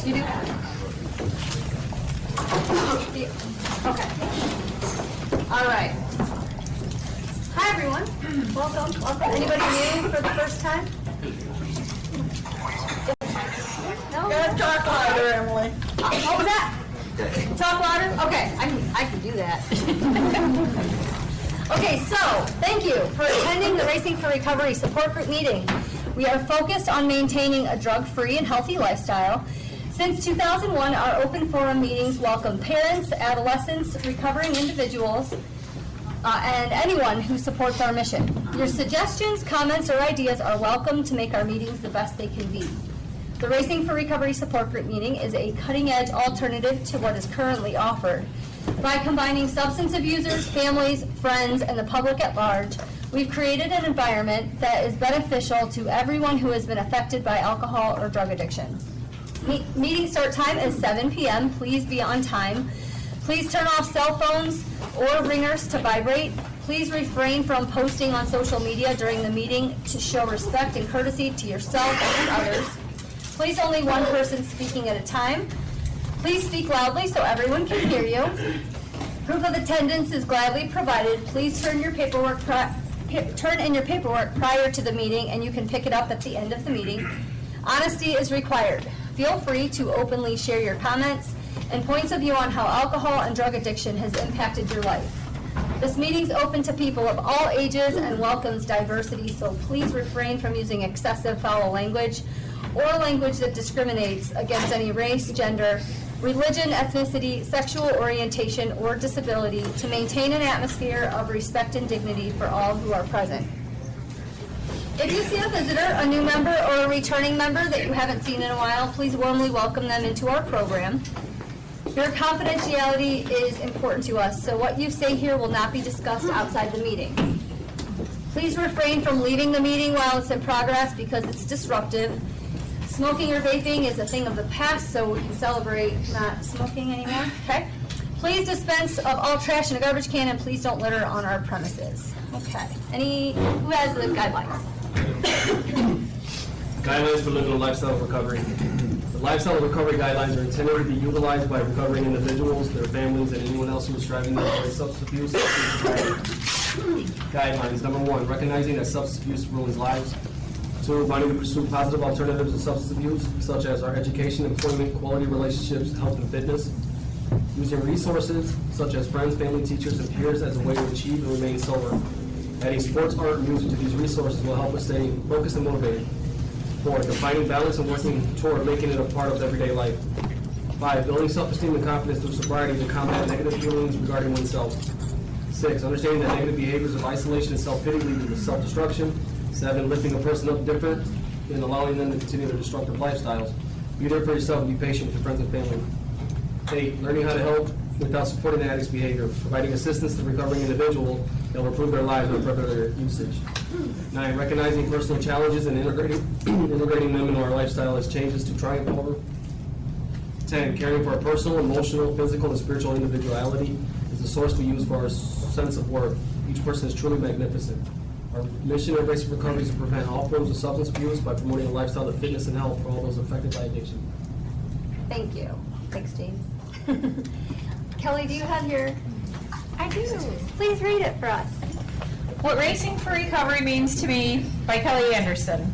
You do? Okay. All right. Hi, everyone. Welcome. Welcome. Anybody new for the first time? No? Gotta talk louder, Emily. What was that? Talk louder? Okay, I can do that. Okay, so thank you for attending the Racing for Recovery support group meeting. We are focused on maintaining a drug-free and healthy lifestyle. Since 2001, our open forum meetings welcome parents, adolescents, recovering individuals, and anyone who supports our mission. Your suggestions, comments, or ideas are welcome to make our meetings the best they can be. The Racing for Recovery support group meeting is a cutting-edge alternative to what is currently offered. By combining substance abusers, families, friends, and the public at large, we've created an environment that is beneficial to everyone who has been affected by alcohol or drug addiction. Meeting start time is 7 p.m. Please be on time. Please turn off cell phones or ringers to vibrate. Please refrain from posting on social media during the meeting to show respect and courtesy to yourself and others. Please only one person speaking at a time. Please speak loudly so everyone can hear you. Proof of attendance is gladly provided. Please turn in your paperwork prior to the meeting, and you can pick it up at the end of the meeting. Honesty is required. Feel free to openly share your comments and points of view on how alcohol and drug addiction has impacted your life. This meeting is open to people of all ages and welcomes diversity, so please refrain from using excessive foul language or language that discriminates against any race, gender, religion, ethnicity, sexual orientation, or disability to maintain an atmosphere of respect and dignity for all who are present. If you see a visitor, a new member, or a returning member that you haven't seen in a while, please warmly welcome them into our program. Your confidentiality is important to us, so what you say here will not be discussed outside the meeting. Please refrain from leaving the meeting while it's in progress because it's disruptive. Smoking or vaping is a thing of the past, so we can celebrate not smoking anymore, okay? Please dispense of all trash in a garbage can, and please don't litter on our premises. Okay, who has the guidelines? Guidelines for living a lifestyle of recovery. The lifestyle of recovery guidelines are intended to be utilized by recovering individuals, their families, and anyone else who is striving to avoid substance abuse. Guidelines. Number 1, recognizing that substance abuse ruins lives. 2, wanting to pursue positive alternatives to substance abuse, such as our education, employment, quality relationships, health, and fitness. Using resources, such as friends, family, teachers, and peers as a way to achieve and remain sober. Adding sports, art, and music to these resources will help us stay focused and motivated. 4, defining balance and working toward making it a part of everyday life. 5, building self-esteem and confidence through sobriety to combat negative feelings regarding oneself. 6, understanding that negative behaviors of isolation and self-pity lead to self-destruction. 7, lifting a person up different and allowing them to continue their destructive lifestyles. Be there for yourself and be patient with your friends and family. 8, learning how to help without supporting the addict's behavior, providing assistance to the recovering individual that will improve their lives with regular usage. 9, recognizing personal challenges and integrating them into our lifestyle as changes to triumph over. 10, caring for our personal, emotional, physical, and spiritual individuality is the source we use for our sense of worth. Each person is truly magnificent. Our mission at Racing for Recovery is to prevent all forms of substance abuse by promoting a lifestyle of fitness and health for all those affected by addiction. Thank you. Thanks, James. Kelly, do you have your... I do. Please read it for us. What Racing for Recovery means to me by Kelly Anderson.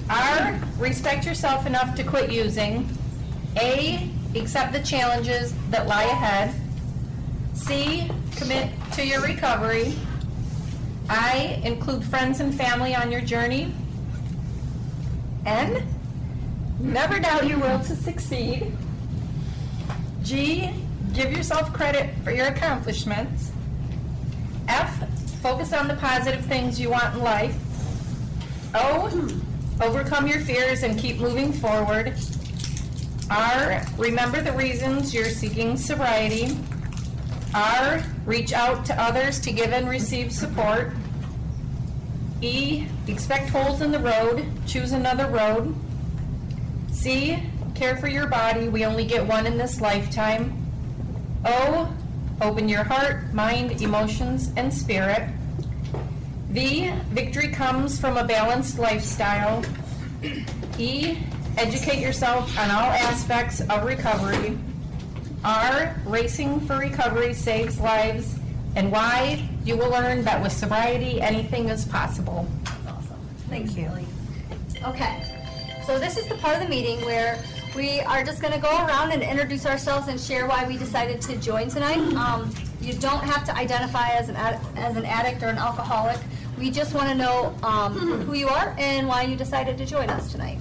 R, respect yourself enough to quit using. A, accept the challenges that lie ahead. C, commit to your recovery. I, include friends and family on your journey. N, never doubt your will to succeed. G, give yourself credit for your accomplishments. F, focus on the positive things you want in life. O, overcome your fears and keep moving forward. R, remember the reasons you're seeking sobriety. R, reach out to others to give and receive support. E, expect holes in the road, choose another road. C, care for your body, we only get one in this lifetime. O, open your heart, mind, emotions, and spirit. V, victory comes from a balanced lifestyle. E, educate yourself on all aspects of recovery. R, racing for recovery saves lives. And Y, you will learn that with sobriety, anything is possible. That's awesome. Thanks, Haley. Okay, so this is the part of the meeting where we are just going to go around and introduce ourselves and share why we decided to join tonight. You don't have to identify as an addict or an alcoholic. We just want to know who you are and why you decided to join us tonight.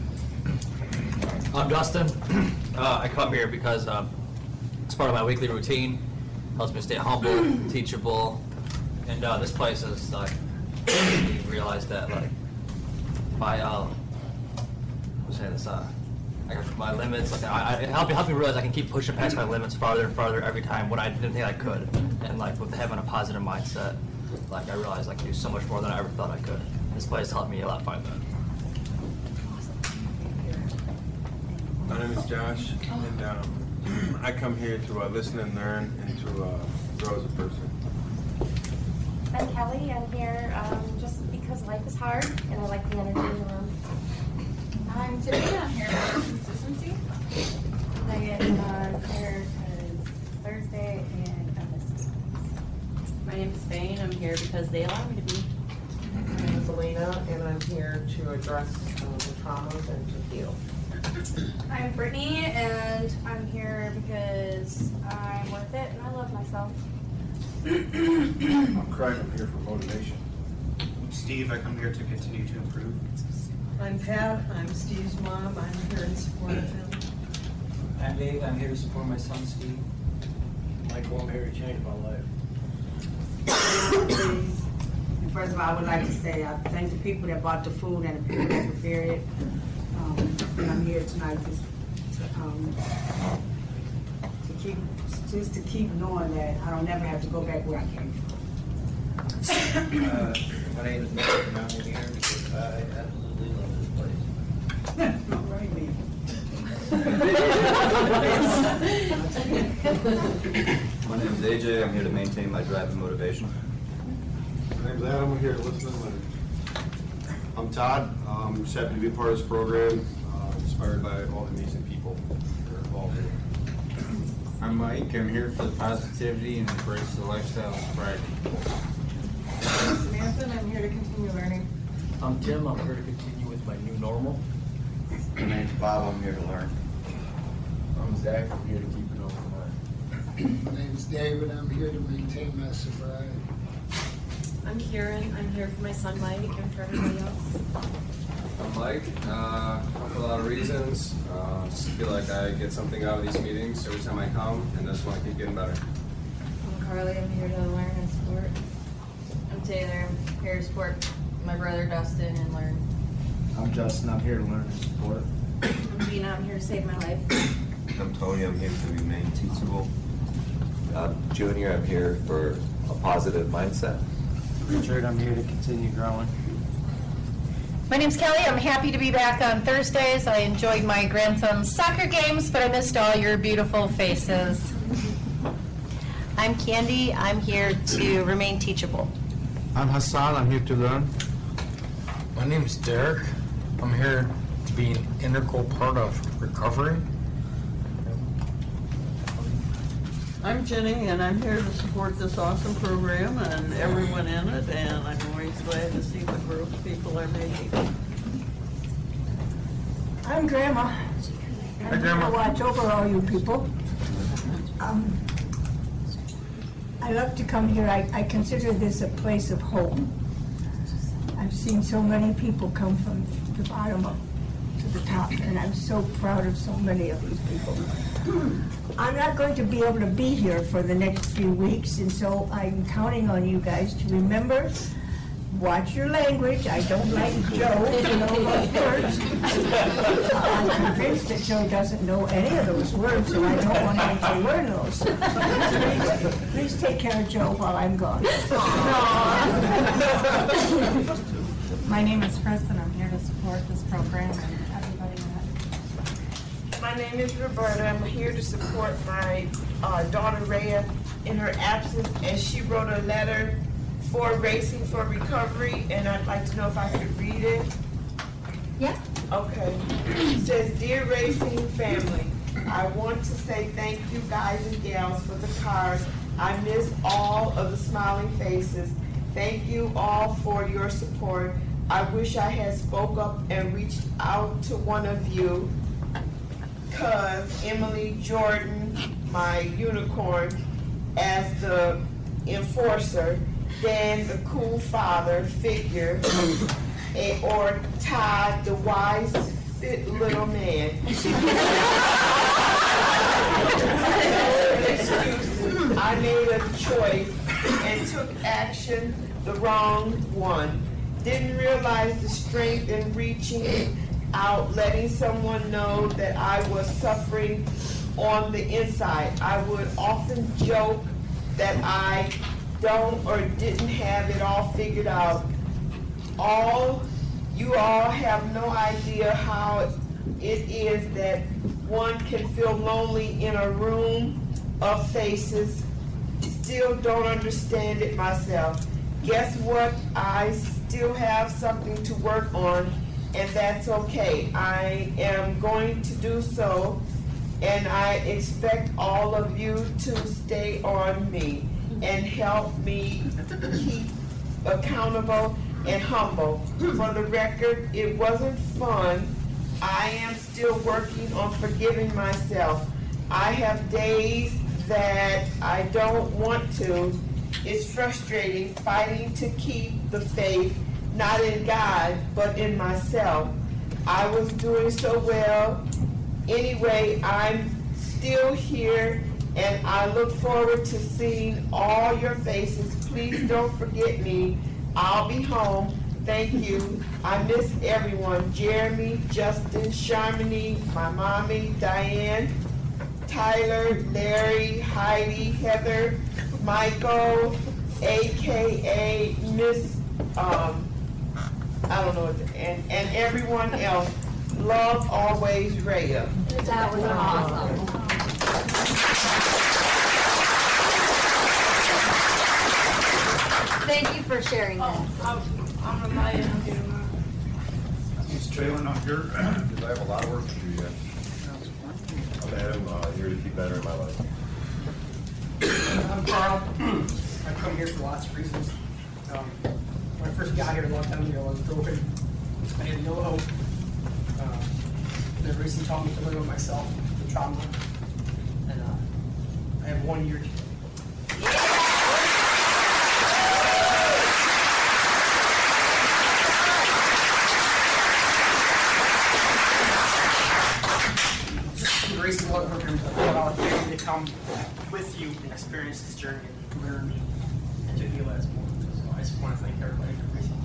I'm Dustin. I come here because it's part of my weekly routine. Helps me stay humble, teachable, and this place is like you realize that like my my limits. Like it helped me realize I can keep pushing past my limits farther and farther every time when I didn't think I could. And like with having a positive mindset, like I realized I can do so much more than I ever thought I could. This place helped me a lot find that. My name is Josh, and I come here to listen and learn and to grow as a person. I'm Kelly. I'm here just because life is hard and I like the energy in the room. I'm Tiffany. I'm here for consistency. Megan, I'm here because Thursday and I miss this place. My name is Faye. I'm here because they allow me to be. My name is Elena, and I'm here to address the traumas and to heal. I'm Brittany, and I'm here because I'm worth it and I love myself. I'm Craig. I'm here for motivation. I'm Steve. I come here to continue to improve. I'm Pat. I'm Steve's mom. I'm here in support of him. I'm Dave. I'm here to support my son, Steve. Michael, I'm here to change my life. And first of all, I would like to say I thank the people that bought the food and the people that prepared it. And I'm here tonight to keep knowing that I don't never have to go back where I came from. My name is Nick, and I'm here because I absolutely love this place. Right, man. My name is AJ. I'm here to maintain my drive and motivation. My name's Adam. I'm here to listen and learn. I'm Todd. I'm just happy to be a part of this program, inspired by all the amazing people that are involved in it. I'm Mike. I'm here for the positivity and embrace the lifestyle of sobriety. I'm Samantha, and I'm here to continue learning. I'm Tim. I'm here to continue with my new normal. My name's Bob. I'm here to learn. I'm Zach. I'm here to keep an open mind. My name's David. I'm here to maintain my sobriety. I'm Kieran. I'm here for my son Mike and for everybody else. I'm Mike. For a lot of reasons. Just feel like I get something out of these meetings every time I come, and I just want to keep getting better. I'm Carly. I'm here to learn and support. I'm Taylor. I'm here to support my brother Dustin and learn. I'm Justin. I'm here to learn and support. I'm Gina. I'm here to save my life. I'm Tony. I'm here to remain teachable. I'm Junior. I'm here for a positive mindset. Richard. I'm here to continue growing. My name's Kelly. I'm happy to be back on Thursdays. I enjoyed my grandson's soccer games, but I missed all your beautiful faces. I'm Candy. I'm here to remain teachable. I'm Hassan. I'm here to learn. My name is Derek. I'm here to be an integral part of recovery. I'm Jenny, and I'm here to support this awesome program and everyone in it, and I'm always glad to see the growth people are making. I'm Grandma. Hi, Grandma. I watch over all you people. I love to come here. I consider this a place of hope. I've seen so many people come from the bottom up to the top, and I'm so proud of so many of these people. I'm not going to be able to be here for the next few weeks, and so I'm counting on you guys to remember, watch your language. I don't like Joe to know those words. I'm convinced that Joe doesn't know any of those words, so I don't want him to learn those. Please take care of Joe while I'm gone. My name is Chris, and I'm here to support this program and everybody in it. My name is Roberta. I'm here to support my daughter Rhea in her absence, and she wrote a letter for Racing for Recovery, and I'd like to know if I could read it. Yeah. Okay. It says, "Dear Racing family, I want to say thank you guys and gals for the cards. I miss all of the smiling faces. Thank you all for your support. I wish I had spoke up and reached out to one of you, cause Emily Jordan, my unicorn, as the enforcer, Dan the cool father figure, or Todd the wise fit little man." Excuses. I made a choice and took action, the wrong one. Didn't realize the strength in reaching out, letting someone know that I was suffering on the inside. I would often joke that I don't or didn't have it all figured out. You all have no idea how it is that one can feel lonely in a room of faces. Still don't understand it myself. Guess what? I still have something to work on, and that's okay. I am going to do so, and I expect all of you to stay on me and help me keep accountable and humble. For the record, it wasn't fun. I am still working on forgiving myself. I have days that I don't want to. It's frustrating fighting to keep the faith, not in God, but in myself. I was doing so well. Anyway, I'm still here, and I look forward to seeing all your faces. Please don't forget me. I'll be home. Thank you. I miss everyone. Jeremy, Justin, Sharmini, my mommy, Diane, Tyler, Larry, Heidi, Heather, Michael, AKA Miss, I don't know, and everyone else. Love always, Rhea. That was awesome. Thank you for sharing that. I'm reminded of you. It's Traylon, I'm here because I have a lot of work to do yet. I'm Adam, here to keep bettering my life. I'm Carl. I've come here for lots of reasons. When I first got here a long time ago, I was broken. I had no hope. The racing taught me to live with myself, the trauma. And I have 1 year to the Racing Love Program is allowed family to come with you and experience this journey and learn and to feel as more. So I just want to thank everybody for racing.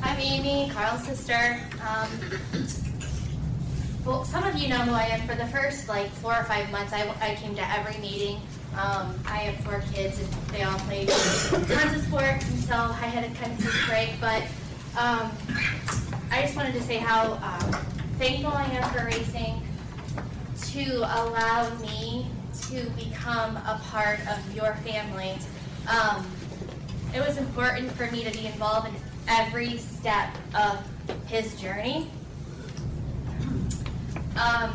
I'm Amy, Carl's sister. Well, some of you know who I am. For the first 4 or 5 months, I came to every meeting. I have 4 kids, and they all played tons of sports, and so I had to kind of take a break. But I just wanted to say how thankful I am for racing to allow me to become a part of your family. It was important for me to be involved in every step of his journey. I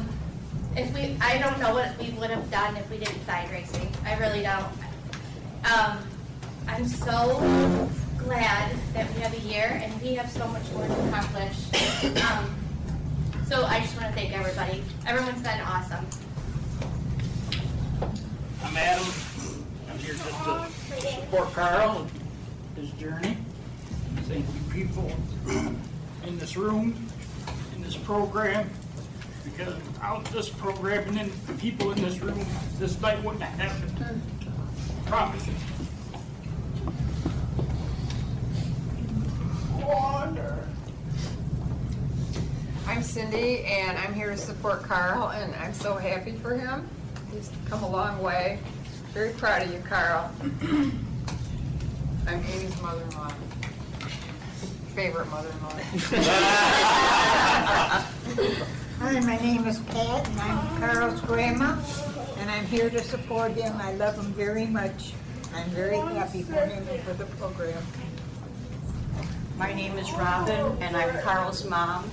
don't know what we would have done if we didn't side racing. I really don't. I'm so glad that we have a year and we have so much more to accomplish. So I just want to thank everybody. Everyone's been awesome. I'm Adam. I'm here just to support Carl and his journey. Thank you people in this room, in this program, because without this program and then the people in this room, this night wouldn't have happened. I promise you. Water. I'm Cindy, and I'm here to support Carl, and I'm so happy for him. He's come a long way. Very proud of you, Carl. I'm Amy's mother-in-law. Favorite mother-in-law. Hi, my name is Pat, and I'm Carl's grandma, and I'm here to support him. I love him very much. I'm very happy for him and for the program. My name is Robin, and I'm Carl's mom.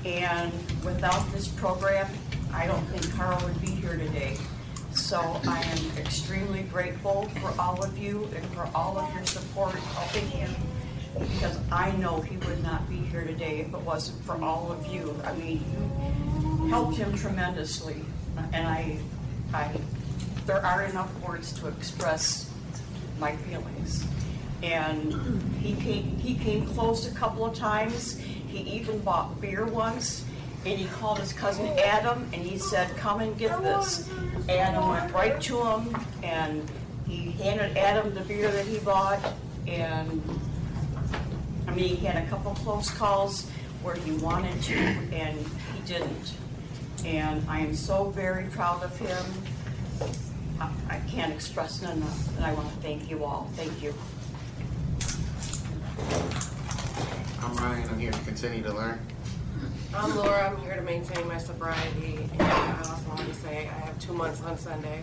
And without this program, I don't think Carl would be here today. So I am extremely grateful for all of you and for all of your support helping him, because I know he would not be here today if it wasn't for all of you. I mean, you helped him tremendously, and there are enough words to express my feelings. And he came close a couple of times. He even bought beer once, and he called his cousin Adam, and he said, "Come and get this." Adam went right to him, and he handed Adam the beer that he bought. And I mean, he had a couple close calls where he wanted to, and he didn't. And I am so very proud of him. I can't express it enough, and I want to thank you all. Thank you. I'm Ryan. I'm here to continue to learn. I'm Laura. I'm here to maintain my sobriety. And I also want to say I have 2 months on Sunday.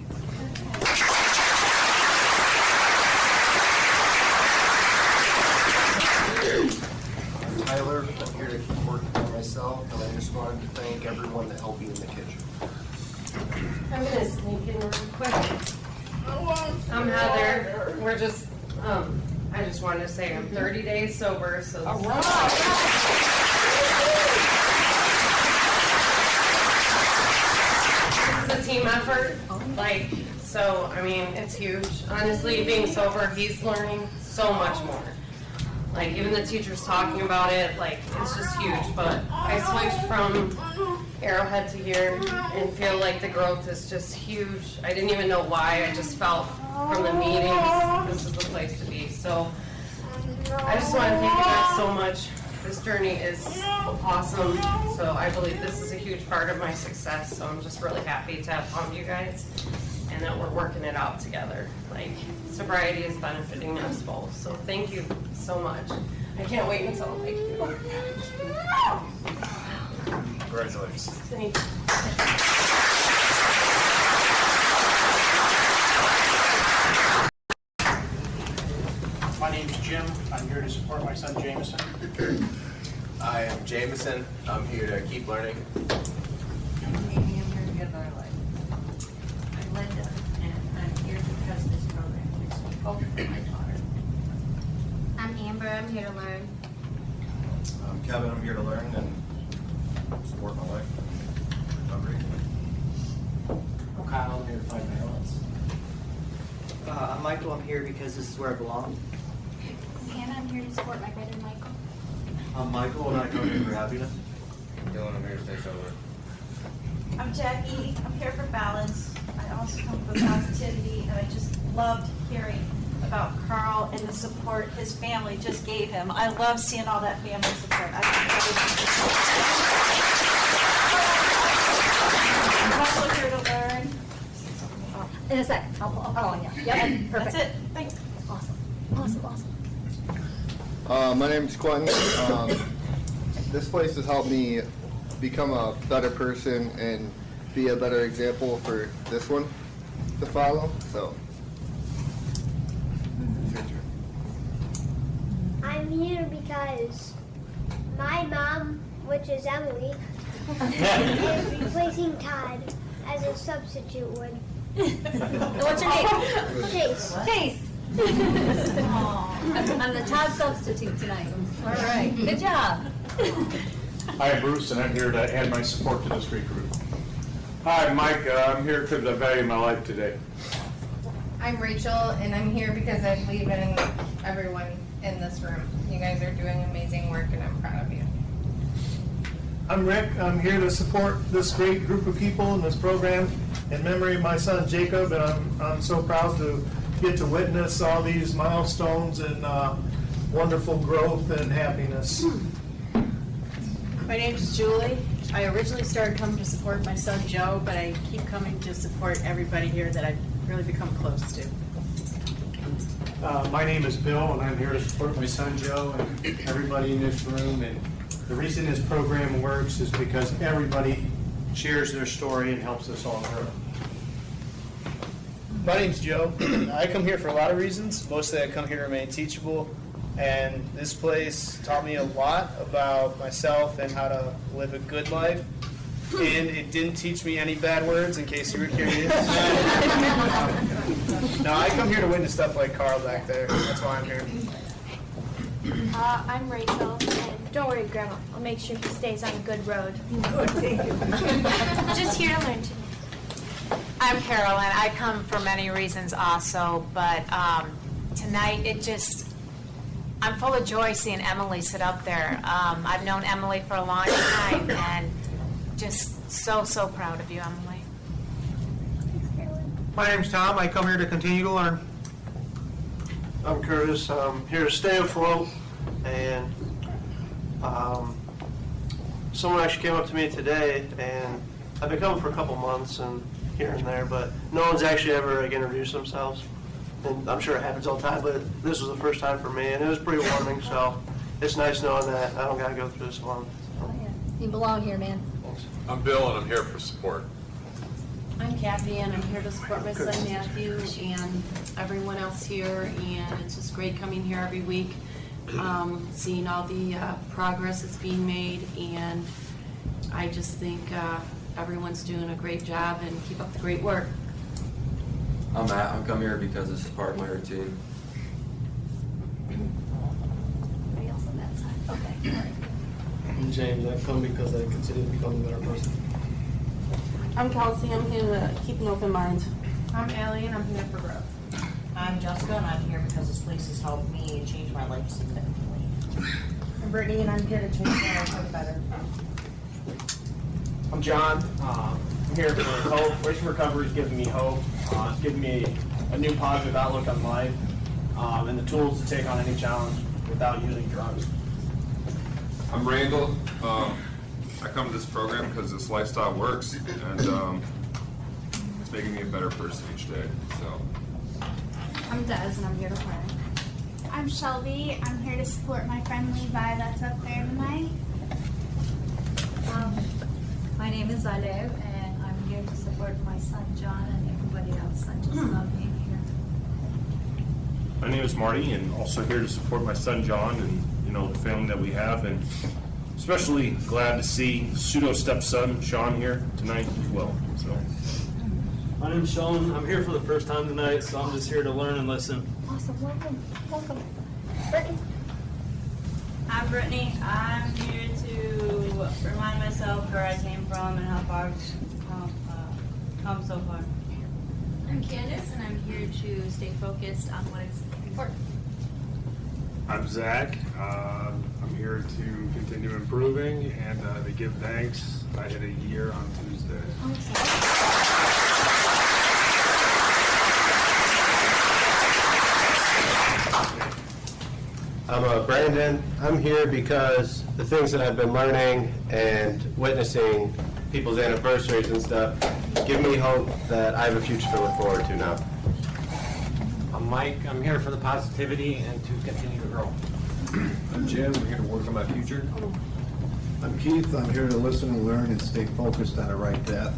I'm Tyler. I'm here to keep working on myself, and I just wanted to thank everyone that helped me in the kitchen. I'm going to sneak in real quick. I'm Heather. We're just, I just wanted to say I'm 30 days sober, so this is a team effort. Like, so, I mean, it's huge. Honestly, being sober, he's learning so much more. Like, even the teachers talking about it, like, it's just huge. But I switched from Arrowhead to here and feel like the growth is just huge. I didn't even know why. I just felt from the meetings, this is the place to be. So I just want to thank you guys so much. This journey is awesome. So I believe this is a huge part of my success. So I'm just really happy to have found you guys and that we're working it out together. Like, sobriety is benefiting us both. So thank you so much. I can't wait until I do. Congratulations. Thank you. My name's Jim. I'm here to support my son Jameson. I am Jameson. I'm here to keep learning. I'm Amy. I'm here to get our life. I'm Linda, and I'm here because this program gives me hope for my daughter. I'm Amber. I'm here to learn. I'm Kevin. I'm here to learn and support my life. Recovery. I'm Kyle. I'm here to find balance. I'm Michael. I'm here because this is where I belong. I'm Hannah. I'm here to support my brother Michael. I'm Michael, and I come here for happiness. Dylan, I'm here to stay sober. I'm Jackie. I'm here for balance. I also come for positivity, and I just loved hearing about Carl and the support his family just gave him. I love seeing all that family support. I'm also here to learn. In a sec. I'll on you. Yep. Perfect. That's it. Thanks. Awesome. Awesome. Awesome. My name is Quentin. This place has helped me become a better person and be a better example for this one to follow. So, I'm here because my mom, which is Emily, is replacing Todd as a substitute would. What's your name? Chase. Chase. I'm the Todd substitute tonight. All right. Good job. Hi, I'm Bruce, and I'm here to add my support to this great group. Hi, I'm Mike. I'm here because I value my life today. I'm Rachel, and I'm here because I believe in everyone in this room. You guys are doing amazing work, and I'm proud of you. I'm Rick. I'm here to support this great group of people in this program in memory of my son Jacob, and I'm so proud to get to witness all these milestones and wonderful growth and happiness. My name's Julie. I originally started coming to support my son Joe, but I keep coming to support everybody here that I've really become close to. My name is Bill, and I'm here to support my son Joe and everybody in this room. And the reason this program works is because everybody shares their story and helps us all grow. My name's Joe. I come here for a lot of reasons. Mostly I come here to remain teachable, And this place taught me a lot about myself and how to live a good life. And it didn't teach me any bad words, in case you were curious. No, I come here to witness stuff like Carl back there. That's why I'm here. I'm Rachel, and don't worry, Grandma. I'll make sure he stays on a good road. Good, thank you. Just here to learn tonight. I'm Carolyn. I come for many reasons also, but tonight I'm full of joy seeing Emily sit up there. I've known Emily for a long time, and just so proud of you, Emily. My name's Tom. I come here to continue to learn. I'm Curtis. I'm here to stay afloat, and someone actually came up to me today, and I've been coming for a couple months and here and there, but no one's actually ever introduced themselves. And I'm sure it happens all the time, but this was the first time for me, and it was pretty warming, so it's nice knowing that I don't got to go through this alone. You belong here, man. I'm Bill, and I'm here for support. I'm Kathy, and I'm here to support my son Matthew and everyone else here, and it's just great coming here every week, seeing all the progress that's being made, and I just think everyone's doing a great job, and keep up the great work. I'm Matt. I'm come here because this is part of my routine. Anybody else on that side? Okay, all right. I'm James. I come because I consider to become a better person. I'm Kelsey. I'm here to keep an open mind. I'm Allie, and I'm here for growth. I'm Jessica, and I'm here because this place has helped me change my life significantly. I'm Brittany, and I'm here to change my life for the better. I'm John. I'm here for hope. Racing Recovery is giving me hope. It's giving me a new positive outlook on life and the tools to take on any challenge without using drugs. I'm Randall. I come to this program because this lifestyle works, and it's making me a better person each day. So, I'm Des, and I'm here to learn. I'm Shelby. I'm here to support my friend Levi that's up there tonight. My name is Alev, and I'm here to support my son John and everybody else. I just love being here. My name is Marty, and also here to support my son John and the family that we have, and especially glad to see pseudo stepson Sean here tonight as well. So, My name's Sean. I'm here for the first time tonight, so I'm just here to learn and listen. Awesome, welcome. Brittany. I'm Brittany. I'm here to remind myself where I came from and how far I've come so far. I'm Candace, and I'm here to stay focused on what is important. I'm Zach. I'm here to continue improving and to give thanks. I hit a year on Tuesday. I'm Brandon. I'm here because the things that I've been learning and witnessing people's anniversaries and stuff give me hope that I have a future to look forward to now. I'm Mike. I'm here for the positivity and to continue to grow. I'm Jim. We're here to work on my future. I'm Keith. I'm here to listen and learn and stay focused on the right path.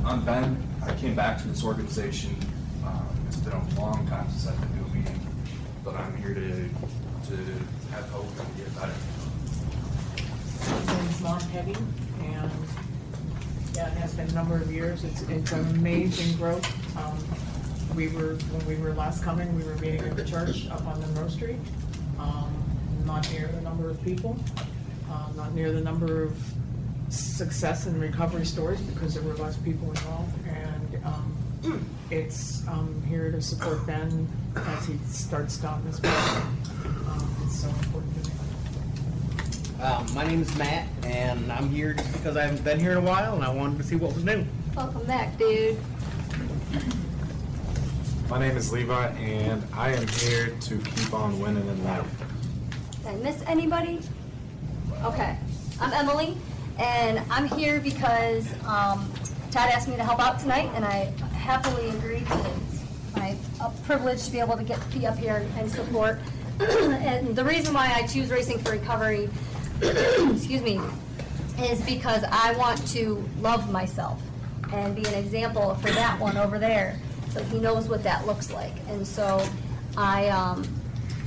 I'm Ben. I came back to this organization. It's been a long time since I've been to a meeting, but I'm here to have hope and get better. My name's Lauren Petty, and it has been a number of years. It's an amazing growth. When we were last coming, we were meeting in the church up on Monroe Street. Not near the number of people, not near the number of success and recovery stories because there were less people involved. And I'm here to support Ben as he starts down this path. It's so important to me. My name is Matt, and I'm here just because I haven't been here in a while, and I wanted to see what was new. Welcome back, dude. My name is Levi, and I am here to keep on winning in life. Did I miss anybody? Okay. I'm Emily, and I'm here because Todd asked me to help out tonight, and I happily agreed to it. It's my privilege to be able to be up here and support. And the reason why I choose Racing for Recovery, excuse me, is because I want to love myself and be an example for that one over there, so he knows what that looks like. And so I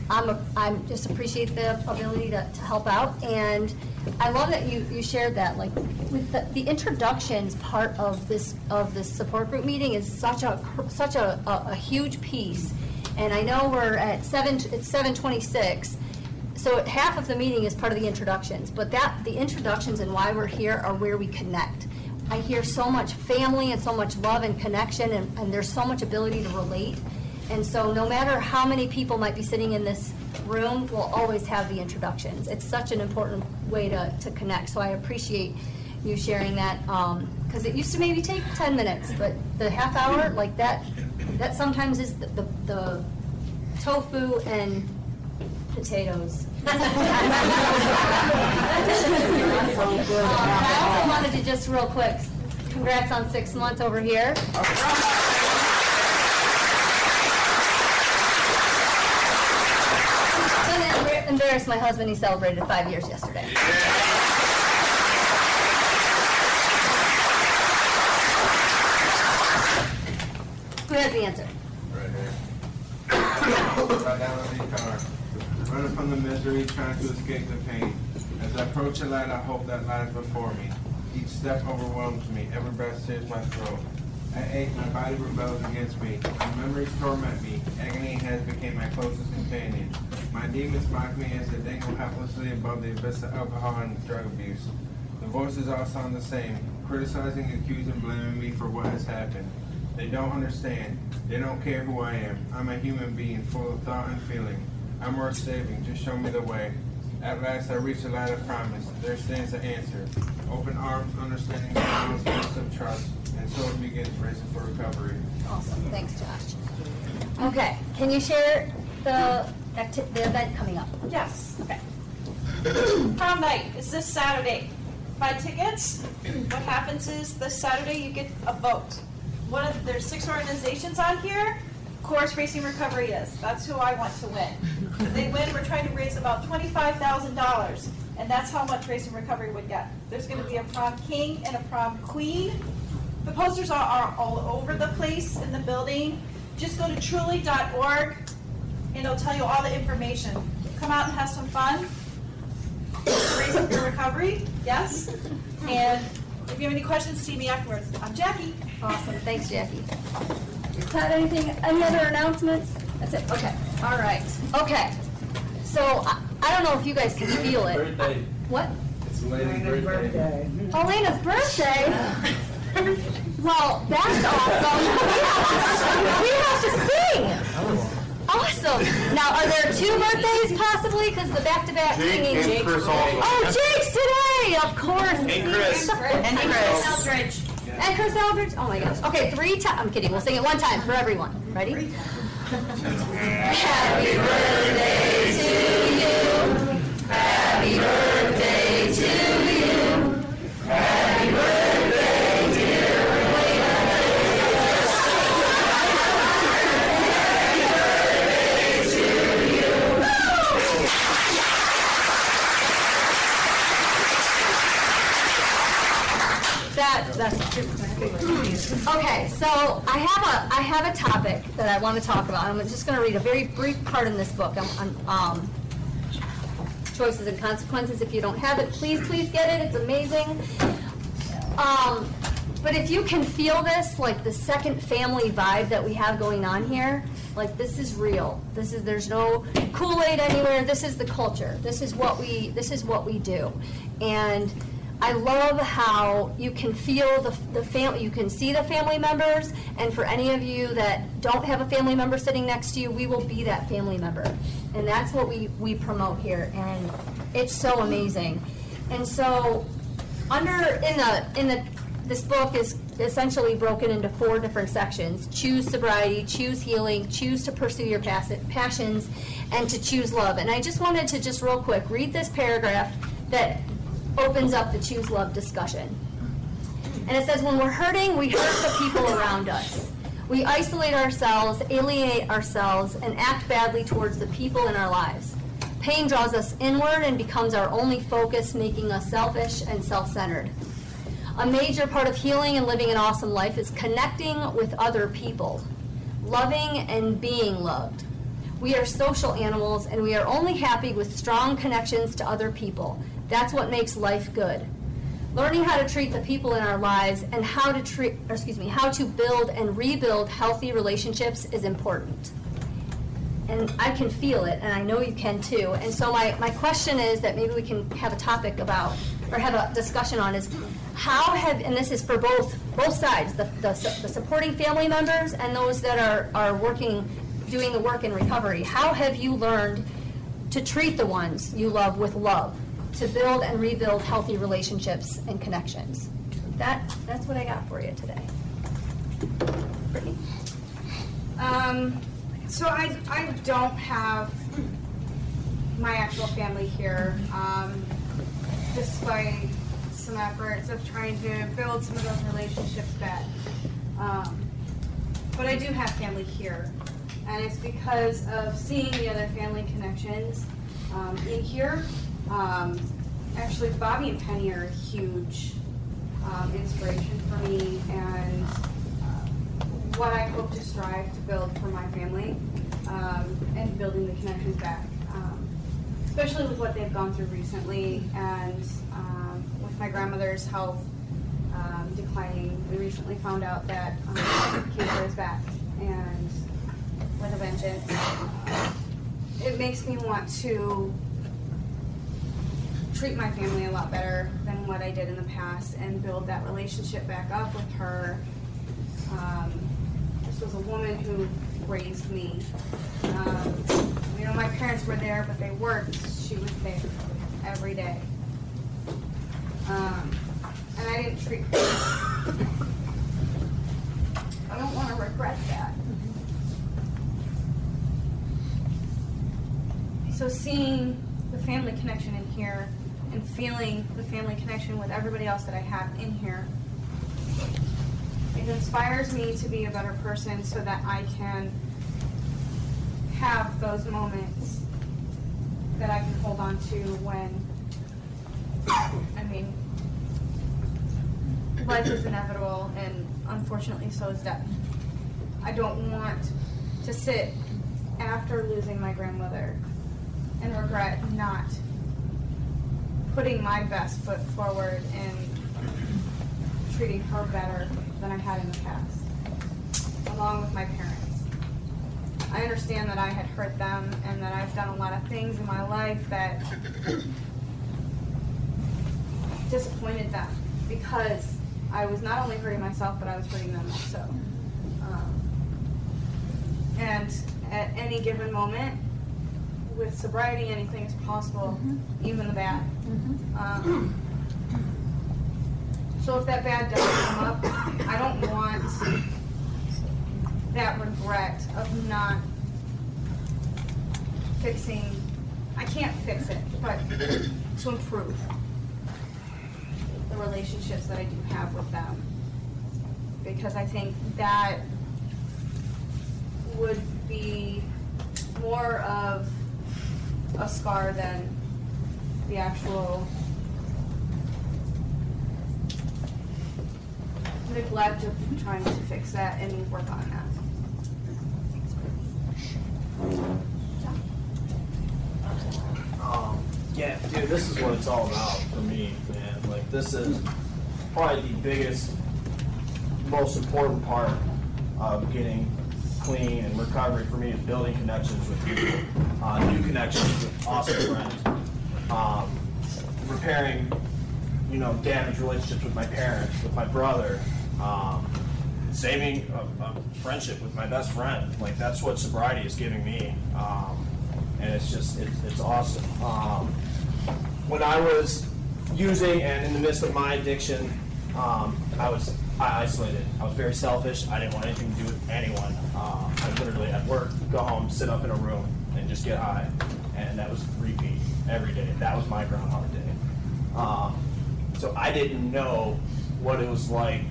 I'm just appreciate the ability to help out, and I love that you shared that. Like with the introductions part of this support group meeting is such a huge piece, and I know we're at it's 7:26. So half of the meeting is part of the introductions, but the introductions and why we're here are where we connect. I hear so much family and so much love and connection, and there's so much ability to relate. And so no matter how many people might be sitting in this room, we'll always have the introductions. It's such an important way to connect. So I appreciate you sharing that, because it used to maybe take 10 minutes, but the half hour, like that sometimes is the tofu and potatoes. I also wanted to just real quick, congrats on 6 months over here. Embarrass my husband, he celebrated 5 years yesterday. Who has the answer? Right here. Right down on the car. Running from the misery, trying to escape the pain. As I approach the light, I hope that lies before me. Each step overwhelms me. Every breath sears my throat. I ache, my body rebels against me. My memories torment me. Agony has become my closest companion. My demons mock me as they dangle helplessly above the abyss of alcohol and drug abuse. The voices all sound the same, criticizing, accusing, blaming me for what has happened. They don't understand. They don't care who I am. I'm a human being full of thought and feeling. I'm worth saving. Just show me the way. At last I reach the light of promise. There stands the answer. Open arms, understanding the balance of trust. And so it begins racing for recovery. Awesome. Thanks, Josh. Okay. Can you share the event coming up? Yes. Okay. Prom night is this Saturday. Buy tickets. What happens is this Saturday you get a vote. There's 6 organizations on here. Of course, Racing Recovery is. That's who I want to win. If they win, we're trying to raise about $25,000, and that's how much Racing Recovery would get. There's going to be a prom king and a prom queen. The posters are all over the place in the building. Just go to truly.org, and it'll tell you all the information. Come out and have some fun. Racing for Recovery, yes. And if you have any questions, see me afterwards. I'm Jackie. Awesome. Thanks, Jackie. Todd, any other announcements? That's it. Okay. All right. Okay. So I don't know if you guys can feel it. Birthday. What? It's Elena's birthday. Elena's birthday? Well, that's awesome. We have to sing. Awesome. Now, are there 2 birthdays possibly? Because the back-to-back singing. Jake and Chris also. Oh, Jake's today, of course. And Chris. And Chris Eldridge. And Chris Eldridge. Oh my gosh. Okay, 3 times. I'm kidding. We'll sing it 1 time for everyone. Ready? Happy birthday to you. Happy birthday to you. Happy birthday, dear Elena. Happy birthday to you. That's okay. So I have a topic that I want to talk about. I'm just going to read a very brief part in this book. On Choices and Consequences. If you don't have it, please get it. It's amazing. But if you can feel this, like the second family vibe that we have going on here, like this is real. There's no Kool-Aid anywhere. This is the culture. This is what we do. And I love how you can feel the family, you can see the family members, and for any of you that don't have a family member sitting next to you, we will be that family member. And that's what we promote here, and it's so amazing. And so this book is essentially broken into 4 different sections: choose sobriety, choose healing, choose to pursue your passions, and to choose love. And I just wanted to just real quick read this paragraph that opens up the choose love discussion. And it says, when we're hurting, we hurt the people around us. We isolate ourselves, alienate ourselves, and act badly towards the people in our lives. Pain draws us inward and becomes our only focus, making us selfish and self-centered. A major part of healing and living an awesome life is connecting with other people, loving and being loved. We are social animals, and we are only happy with strong connections to other people. That's what makes life good. Learning how to treat the people in our lives and how to build and rebuild healthy relationships is important. And I can feel it, and I know you can too. And so my question is that maybe we can have a topic about, or have a discussion on, is how have, and this is for both sides, the supporting family members and those that are working, doing the work in recovery, how have you learned to treat the ones you love with love, to build and rebuild healthy relationships and connections? That's what I got for you today. Brittany? So I don't have my actual family here, despite some efforts of trying to build some of those relationships back. But I do have family here, and it's because of seeing the other family connections in here. Actually, Bobby and Penny are a huge inspiration for me, and what I hope to strive to build for my family, and building the connections back, especially with what they've gone through recently, and with my grandmother's health declining. We recently found out that cancer is back, and with a vengeance. It makes me want to treat my family a lot better than what I did in the past, and build that relationship back up with her. This was a woman who raised me. My parents were there, but they worked. She was there every day. And I didn't treat her. I don't want to regret that. So seeing the family connection in here and feeling the family connection with everybody else that I have in here, it inspires me to be a better person so that I can have those moments that I can hold on to when, life is inevitable, and unfortunately so is death. I don't want to sit after losing my grandmother and regret not putting my best foot forward and treating her better than I had in the past, along with my parents. I understand that I had hurt them, and that I've done a lot of things in my life that disappointed them, because I was not only hurting myself, but I was hurting them also. And at any given moment, with sobriety, anything is possible, even the bad. So if that bad does come up, I don't want that regret of not fixing. I can't fix it, but to improve the relationships that I do have with them, because I think that would be more of a scar than the actual neglect of trying to fix that and work on that. Yeah, dude, this is what it's all about for me, man. Like, this is probably the biggest, most important part of getting clean and recovery for me, is building connections with people, new connections with awesome friends, repairing, damaged relationships with my parents, with my brother, saving a friendship with my best friend. Like, that's what sobriety is giving me, and it's just, it's awesome. When I was using and in the midst of my addiction, I isolated. I was very selfish. I didn't want anything to do with anyone. I literally, at work, go home, sit up in a room, and just get high. And that was repeat every day. That was my Groundhog Day. So I didn't know what it was like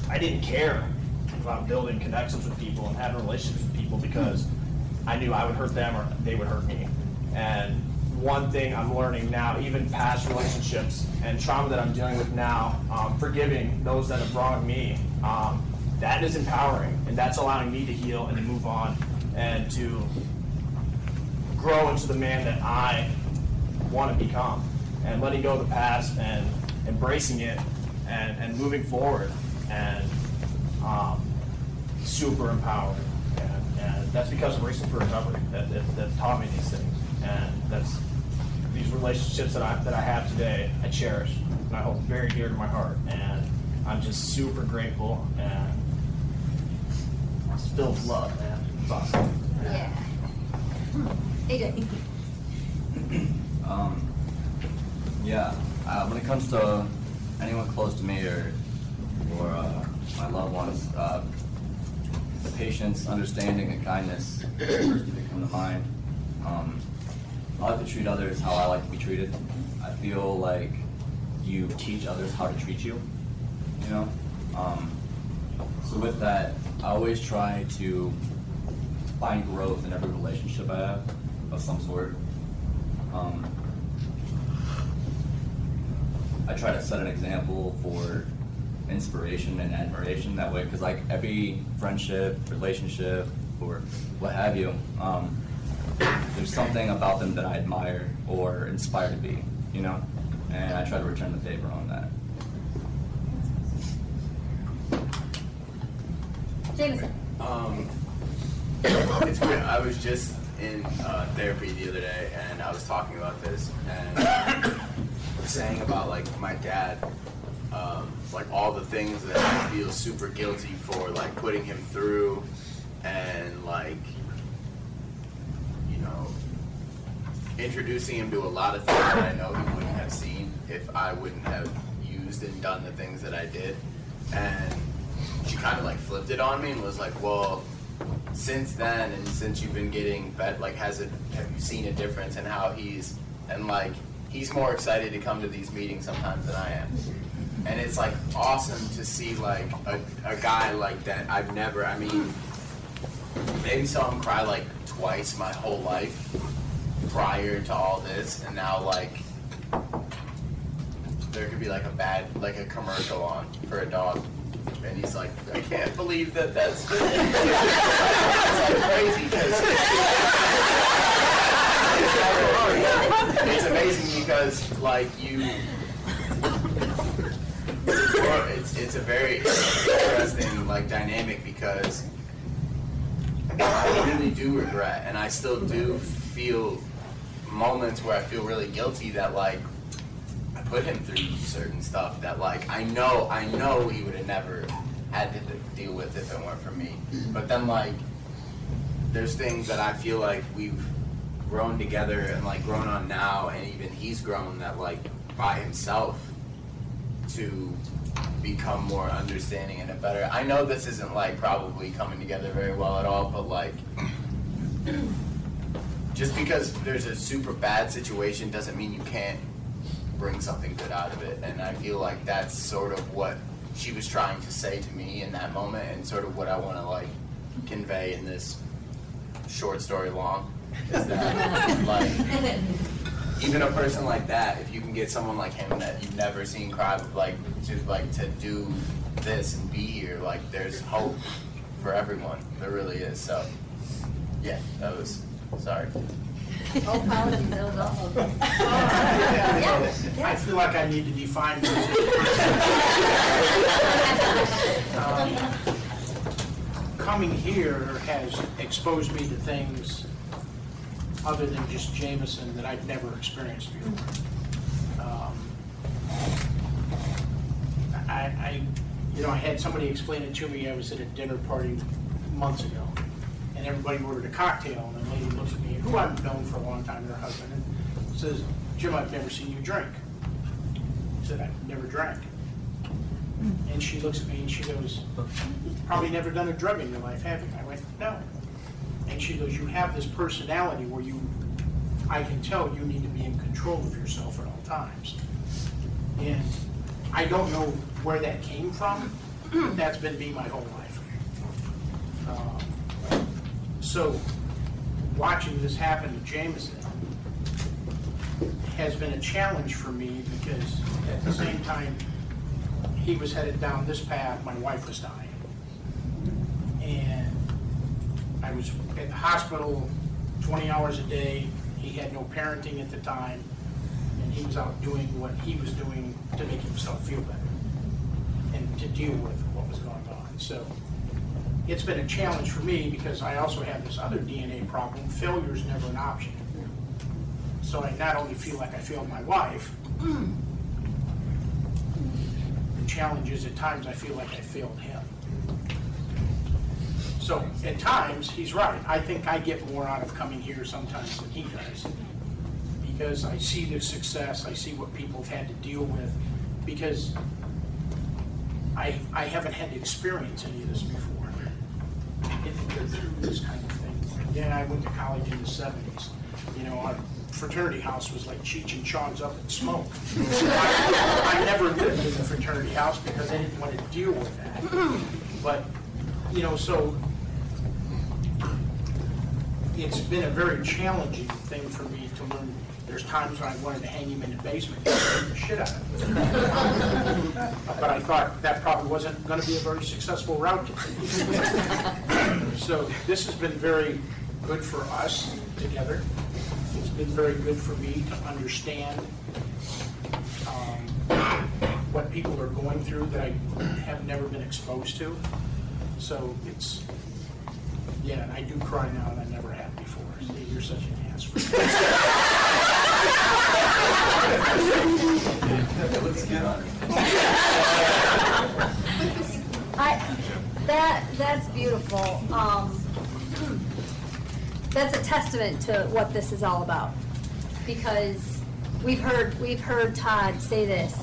I didn't care about building connections with people and having relationships with people, because I knew I would hurt them or they would hurt me. And one thing I'm learning now, even past relationships and trauma that I'm dealing with now, forgiving those that have wronged me, that is empowering, and that's allowing me to heal and to move on and to grow into the man that I want to become, and letting go of the past and embracing it and moving forward, and super empowering. And that's because of Racing for Recovery that taught me these things, and that's these relationships that I have today. I cherish and I hold very dear to my heart, and I'm just super grateful and it's filled with love, man. It's awesome. Yeah. AJ. When it comes to anyone close to me or my loved ones, the patience, understanding, and kindness first that come to mind. I like to treat others how I like to be treated. I feel like you teach others how to treat you, you know? So with that, I always try to find growth in every relationship I have of some sort. I try to set an example for inspiration and admiration that way, because like every friendship, relationship, or what have you, there's something about them that I admire or inspire to be, you know? And I try to return the favor on that. Jameson. It's weird. I was just in therapy the other day, and I was talking about this, and saying about like my dad, like all the things that I feel super guilty for, like putting him through, and like, you know, introducing him to a lot of things that I know he wouldn't have seen if I wouldn't have used and done the things that I did. And she kind of like flipped it on me and was like, well, since then and since you've been getting better, like have you seen a difference in how he's more excited to come to these meetings sometimes than I am. And it's like awesome to see like a guy like that. Maybe saw him cry like twice my whole life prior to all this, and now like there could be like a commercial on for a dog, and he's like, I can't believe that's it's like crazy because it's amazing because like it's a very interesting like dynamic, because I really do regret, and I still do feel moments where I feel really guilty that like I put him through certain stuff that like I know he would have never had to deal with if it weren't for me. But then like there's things that I feel like we've grown together and like grown on now, and even he's grown that like by himself to become more understanding and a better. I know this isn't like probably coming together very well at all, but like just because there's a super bad situation doesn't mean you can't bring something good out of it. And I feel like that's sort of what she was trying to say to me in that moment, and sort of what I want to like convey in this short story long, is that like even a person like that, if you can get someone like him that you've never seen cry, to do this and be here, like there's hope for everyone. There really is. So yeah, that was sorry. Oh, apologies, that was awesome. I feel like I need to define coming here has exposed me to things other than just Jameson that I've never experienced before. I had somebody explain it to me. I was at a dinner party months ago, and everybody ordered a cocktail, and the lady looks at me, who I've known for a long time, her husband, and says, Jim, I've never seen you drink. I said, I've never drank. And she looks at me and she goes, probably never done a drug in your life, have you? I went, no. And she goes, you have this personality where I can tell you need to be in control of yourself at all times. And I don't know where that came from, but that's been me my whole life. So watching this happen to Jameson has been a challenge for me, because at the same time he was headed down this path, my wife was dying. And I was at the hospital 20 hours a day. He had no parenting at the time, and he was out doing what he was doing to make himself feel better and to deal with what was going on. So it's been a challenge for me because I also have this other DNA problem. Failure is never an option. So I not only feel like I failed my wife, the challenge is at times I feel like I failed him. So at times, he's right. I think I get more out of coming here sometimes than he does. Because I see the success, I see what people have had to deal with. Because I haven't had to experience any of this before. This kind of thing. Yeah, I went to college in the 70s. You know, our fraternity house was like Cheech and Chong's Up in Smoke. I never lived in the fraternity house because I didn't want to deal with that. But, you know, so it's been a very challenging thing for me to learn. There's times when I wanted to hang him in the basement and beat the shit out of him. But I thought that probably wasn't going to be a very successful route to take. So this has been very good for us together. It's been very good for me to understand what people are going through that I have never been exposed to. So it's, yeah, and I do cry now and I never have before. Steve, you're such an ass. It looks good on That's beautiful. That's a testament to what this is all about, because we've heard Todd say this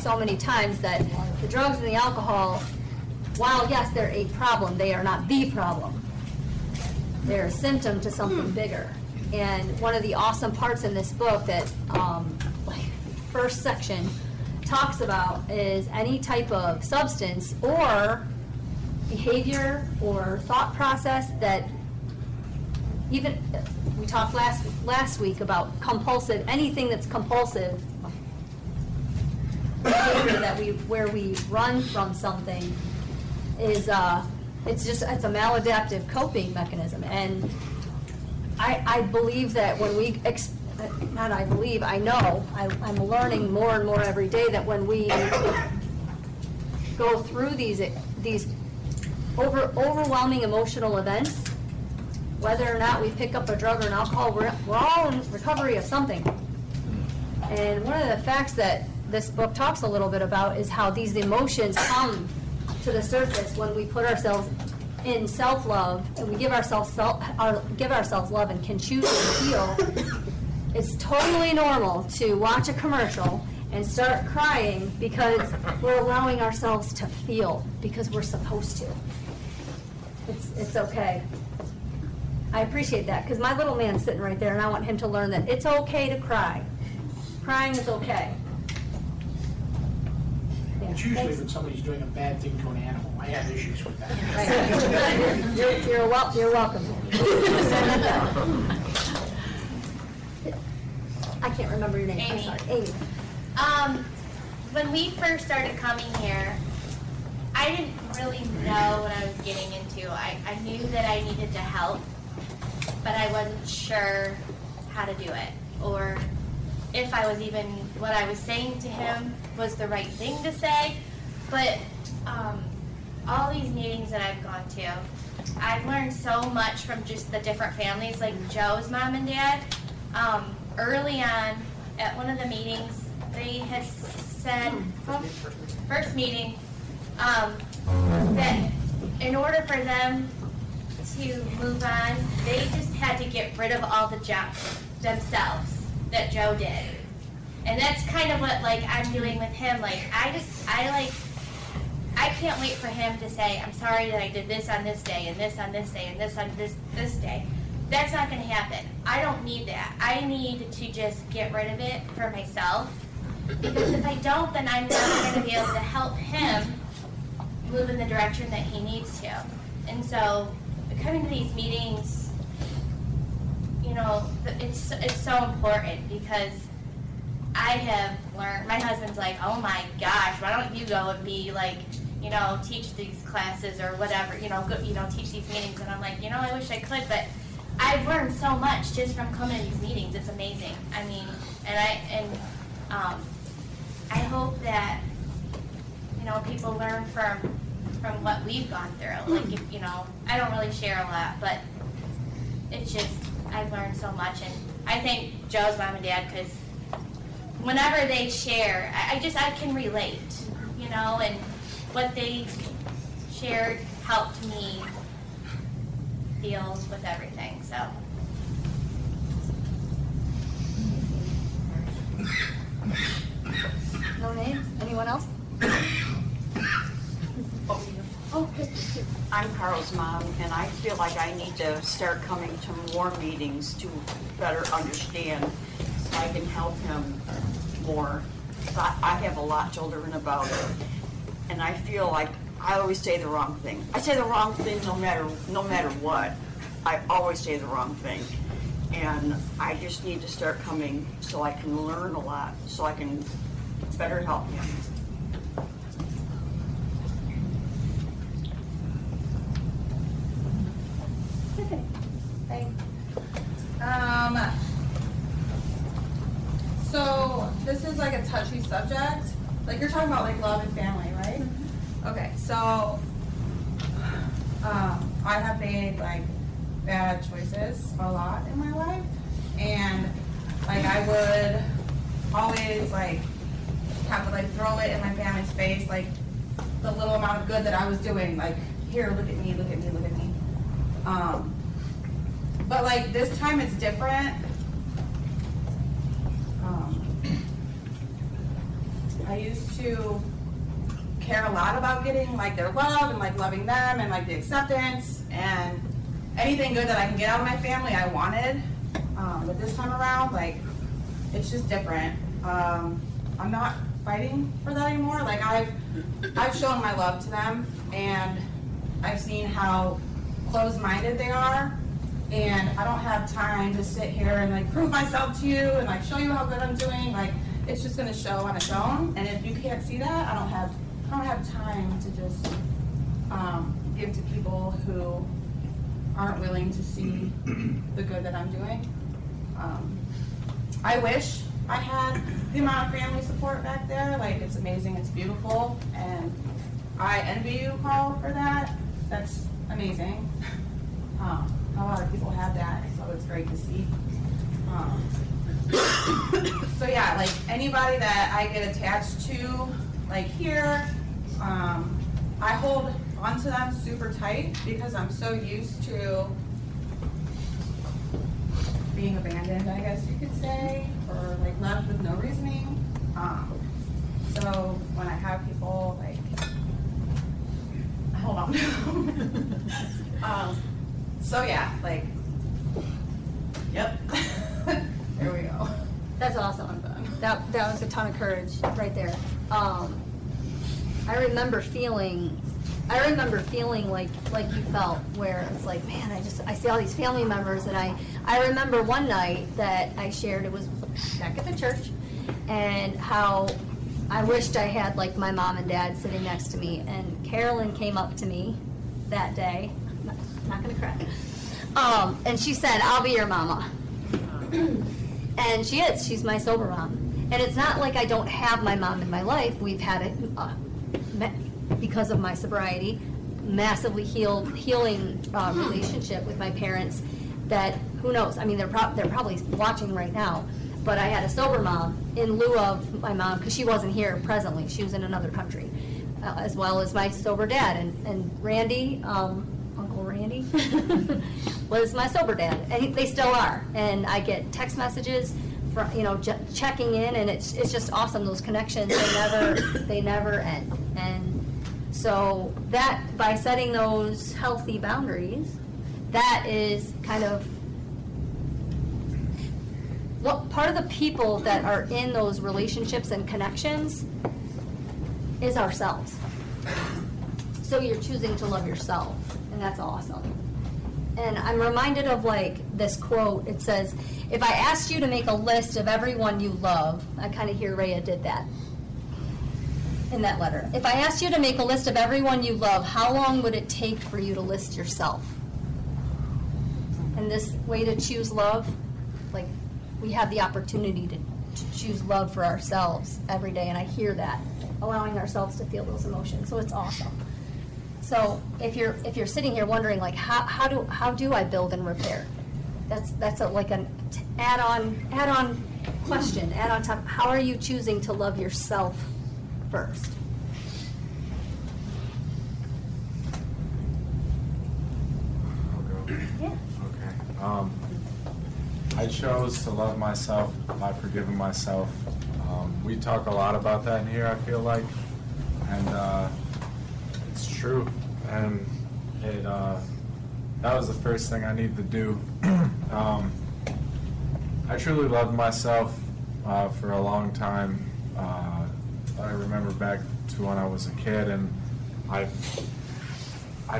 so many times that the drugs and the alcohol, while yes they're a problem, they are not the problem. They're a symptom to something bigger. And one of the awesome parts in this book that first section talks about is any type of substance or behavior or thought process that, even we talked last week about compulsive, anything that's compulsive behavior where we run from something is it's a maladaptive coping mechanism. And I believe that when we I know I'm learning more and more every day that when we go through these overwhelming emotional events, whether or not we pick up a drug or an alcohol, we're all in recovery of something. And one of the facts that this book talks a little bit about is how these emotions come to the surface when we put ourselves in self-love and we give ourselves love and can choose to heal. It's totally normal to watch a commercial and start crying because we're allowing ourselves to feel because we're supposed to. It's okay. I appreciate that because my little man's sitting right there and I want him to learn that it's okay to cry. Crying is okay. Yeah, it's usually thanks. when somebody's doing a bad thing to an animal. I have issues with that. Right. You're welcome. I can't remember your name. Amy. I'm sorry. Amy. When we first started coming here, I didn't really know what I was getting into. I knew that I needed to help, but I wasn't sure how to do it, or if I was even, what I was saying to him was the right thing to say. But all these meetings that I've gone to, I've learned so much from just the different families, like Joe's mom and dad. Early on, at one of the meetings, they had said, first meeting, that in order for them to move on, they just had to get rid of all the junk themselves that Joe did. And that's kind of what I'm doing with him. I can't wait for him to say, I'm sorry that I did this on this day, and this on this day, and this on this day. That's not going to happen. I don't need that. I need to just get rid of it for myself. Because if I don't, then I'm never going to be able to help him move in the direction that he needs to. And so, coming to these meetings, it's so important because I have learned, my husband's like, oh my gosh, why don't you go and be you know, teach these classes or whatever, you know, go, you know, teach these meetings. And I'm like, you know, I wish I could, but I've learned so much just from coming to these meetings. It's amazing. I mean, and I hope that, you know, people learn from what we've gone through. Like, if, you know, I don't really share a lot, but it's just, I've learned so much. And I thank Joe's mom and dad, because whenever they share, I can relate, you know, and what they shared helped me deal with everything, so. No names? Anyone else? Oh, I'm Carl's mom, and I feel like I need to start coming to more meetings to better understand so I can help him more. I have a lot to learn about it, and I feel like I always say the wrong thing. I say the wrong thing no matter what. I always say the wrong thing, and I just need to start coming so I can learn a lot, so I can better help him. So this is like a touchy subject. Like you're talking about like love and family, right? Okay, so I have made like bad choices a lot in my life, and like I would always like have to like throw it in my family's face, like the little amount of good that I was doing, like here, look at me, look at me, look at me. But like this time it's different. I used to care a lot about getting like their love and like loving them and like the acceptance and anything good that I can get out of my family I wanted. But this time around, like it's just different. I'm not fighting for that anymore. Like I've shown my love to them, and I've seen how closed-minded they are, and I don't have time to sit here and like prove myself to you and like show you how good I'm doing. Like it's just going to show on its own, and if you can't see that, I don't have time to just give to people who aren't willing to see the good that I'm doing. I wish I had the amount of family support back there. Like it's amazing, it's beautiful, and I envy you, Carl, for that. That's amazing. Not a lot of people have that, so it's great to see. So yeah, like anybody that I get attached to, like here, I hold onto them super tight because I'm so used to being abandoned, I guess you could say, or like left with no reasoning. So when I have people like, I hold on to them. So yeah, like, yep. There we go. That's awesome. That was a ton of courage right there. I remember feeling like you felt, where it's like, man, I see all these family members, and I remember one night that I shared, it was back at the church, and how I wished I had like my mom and dad sitting next to me, and Carolyn came up to me that day, not gonna cry, and she said, "I'll be your mama." And she is. She's my sober mom. And it's not like I don't have my mom in my life. We've had it, because of my sobriety, massively healing relationship with my parents that, who knows, I mean, they're probably watching right now. But I had a sober mom in lieu of my mom, because she wasn't here presently. She was in another country, as well as my sober dad. And Randy, Uncle Randy, was my sober dad, and they still are. And I get text messages, from, checking in, and it's just awesome. Those connections, they never end. And so that, by setting those healthy boundaries, that is kind of what part of the people that are in those relationships and connections is ourselves. So you're choosing to love yourself, and that's awesome. And I'm reminded of like this quote. It says, if I asked you to make a list of everyone you love, I kind of hear Rhea did that. in that letter. If I asked you to make a list of everyone you love, how long would it take for you to list yourself? And this way to choose love, like, we have the opportunity to choose love for ourselves every day, and I hear that, allowing ourselves to feel those emotions, so it's awesome. So if you're sitting here wondering, like, how do I build and repair? That's like an add-on question, add-on top. How are you choosing to love yourself first? Yeah. Okay. I chose to love myself by forgiving myself. We talk a lot about that in here, I feel like, and it's true. And it that was the first thing I needed to do. I truly loved myself for a long time. I remember back to when I was a kid, and I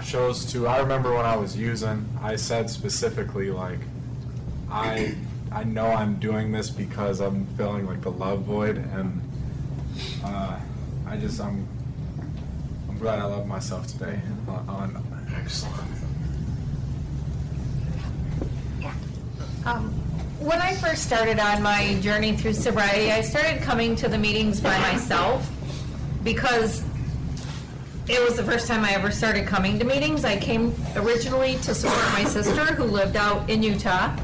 chose to. I remember when I was using, I said specifically, like, I know I'm doing this because I'm feeling like the love void, and I'm glad I love myself today. Excellent. When I first started on my journey through sobriety, I started coming to the meetings by myself because it was the first time I ever started coming to meetings. I came originally to support my sister who lived out in Utah.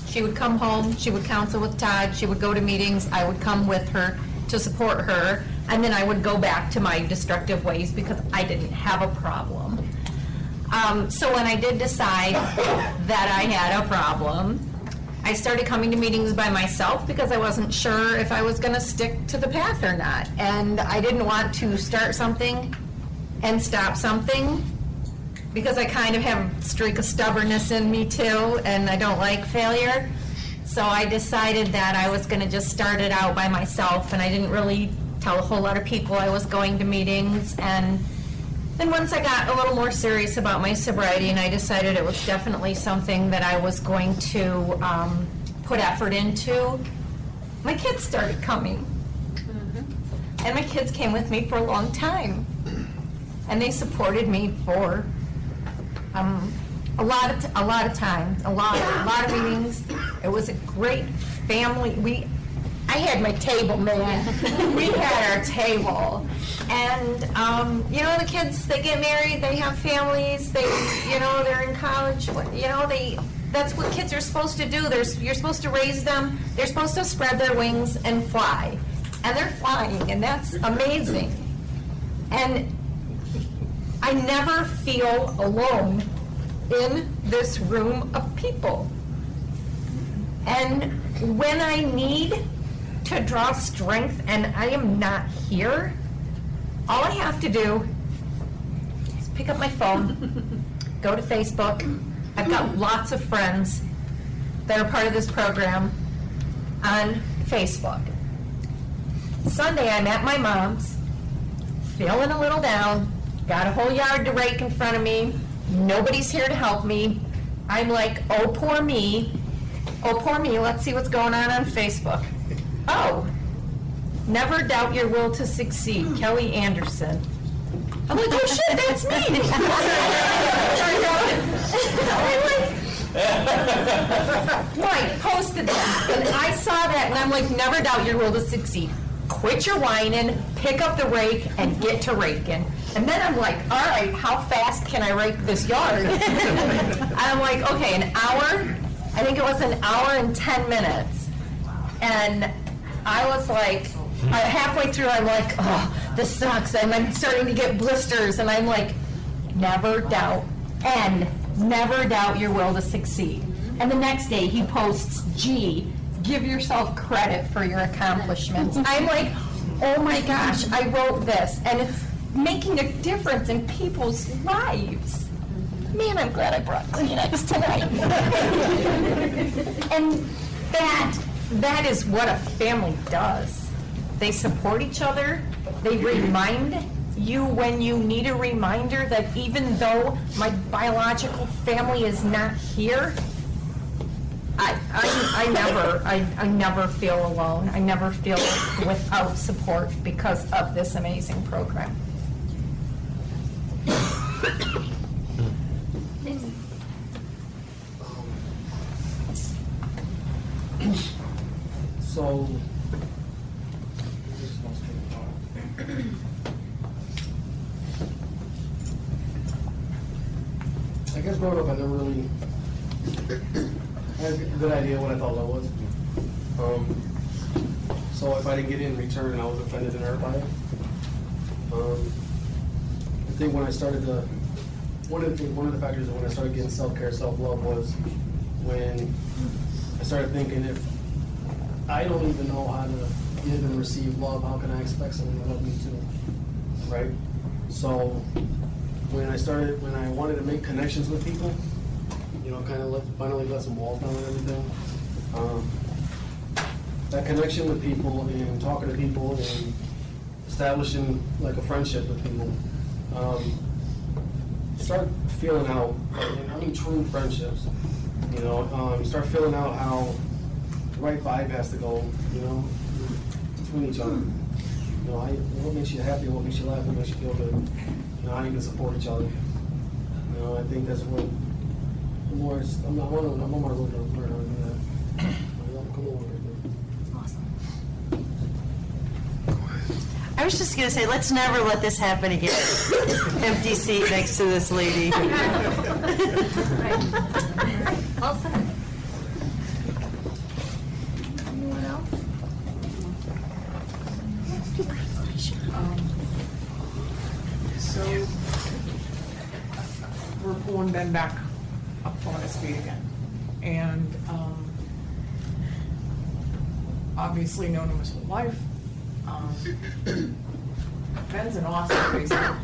She would come home, she would counsel with Todd, she would go to meetings, I would come with her to support her, and then I would go back to my destructive ways because I didn't have a problem. So when I did decide that I had a problem, I started coming to meetings by myself because I wasn't sure if I was going to stick to the path or not. And I didn't want to start something and stop something because I kind of have a streak of stubbornness in me too, and I don't like failure. So I decided that I was going to just start it out by myself, and I didn't really tell a whole lot of people I was going to meetings. And then once I got a little more serious about my sobriety, and I decided it was definitely something that I was going to put effort into, my kids started coming. And my kids came with me for a long time. And they supported me for a lot of time, a lot of meetings. It was a great family. I had my table, man. We had our table. And, the kids, they get married, they have families, they're in college, that's what kids are supposed to do. You're supposed to raise them, they're supposed to spread their wings and fly. And they're flying, and that's amazing. And I never feel alone in this room of people. And when I need to draw strength and I am not here, all I have to do is pick up my phone, go to Facebook. I've got lots of friends that are part of this program on Facebook. Sunday, I'm at my mom's, feeling a little down, got a whole yard to rake in front of me, nobody's here to help me. I'm like, oh, poor me, let's see what's going on Facebook. Oh, never doubt your will to succeed, Kelly Anderson. I'm like, oh shit, that's me. Mike posted that, and I saw that, and I'm like, never doubt your will to succeed. Quit your whining, pick up the rake, and get to raking. And then I'm like, all right, how fast can I rake this yard? And I'm like, okay, an hour? I think it was an hour and 10 minutes. And I was like, halfway through, I'm like, oh, this sucks. And I'm starting to get blisters. And I'm like, never doubt your will to succeed. And the next day, he posts, gee, give yourself credit for your accomplishments. I'm like, oh my gosh, I wrote this. And it's making a difference in people's lives. Man, I'm glad I brought Kleenex tonight. And that is what a family does. They support each other. They remind you when you need a reminder that even though my biological family is not here, I never feel alone. I never feel without support because of this amazing program. So, I guess growing up, I never really had a good idea what I thought love was. So if I didn't get it in return, I was offended and hurt by it. I think when I started to, one of the factors that when I started getting self-care, self-love was when I started thinking, if I don't even know how to give and receive love, how can I expect someone to love me too, right? So when I wanted to make connections with people, you know, kind of finally let some walls down and everything, that connection with people and talking to people and establishing like a friendship with people, start feeling out, I mean true friendships, you know, start feeling out how the right vibe has to go, you know, between each other. You know, what makes you happy, what makes you laugh, what makes you feel good. You know, how you can support each other. You know, I think that's what the more I'm on my road to learn how to do that. Come on. I was just gonna say, let's never let this happen again. Empty seat next to this lady. All set. Anyone else? So we're pulling Ben back up on his feet again. And obviously known him his whole life. Ben's an awesome baseball player.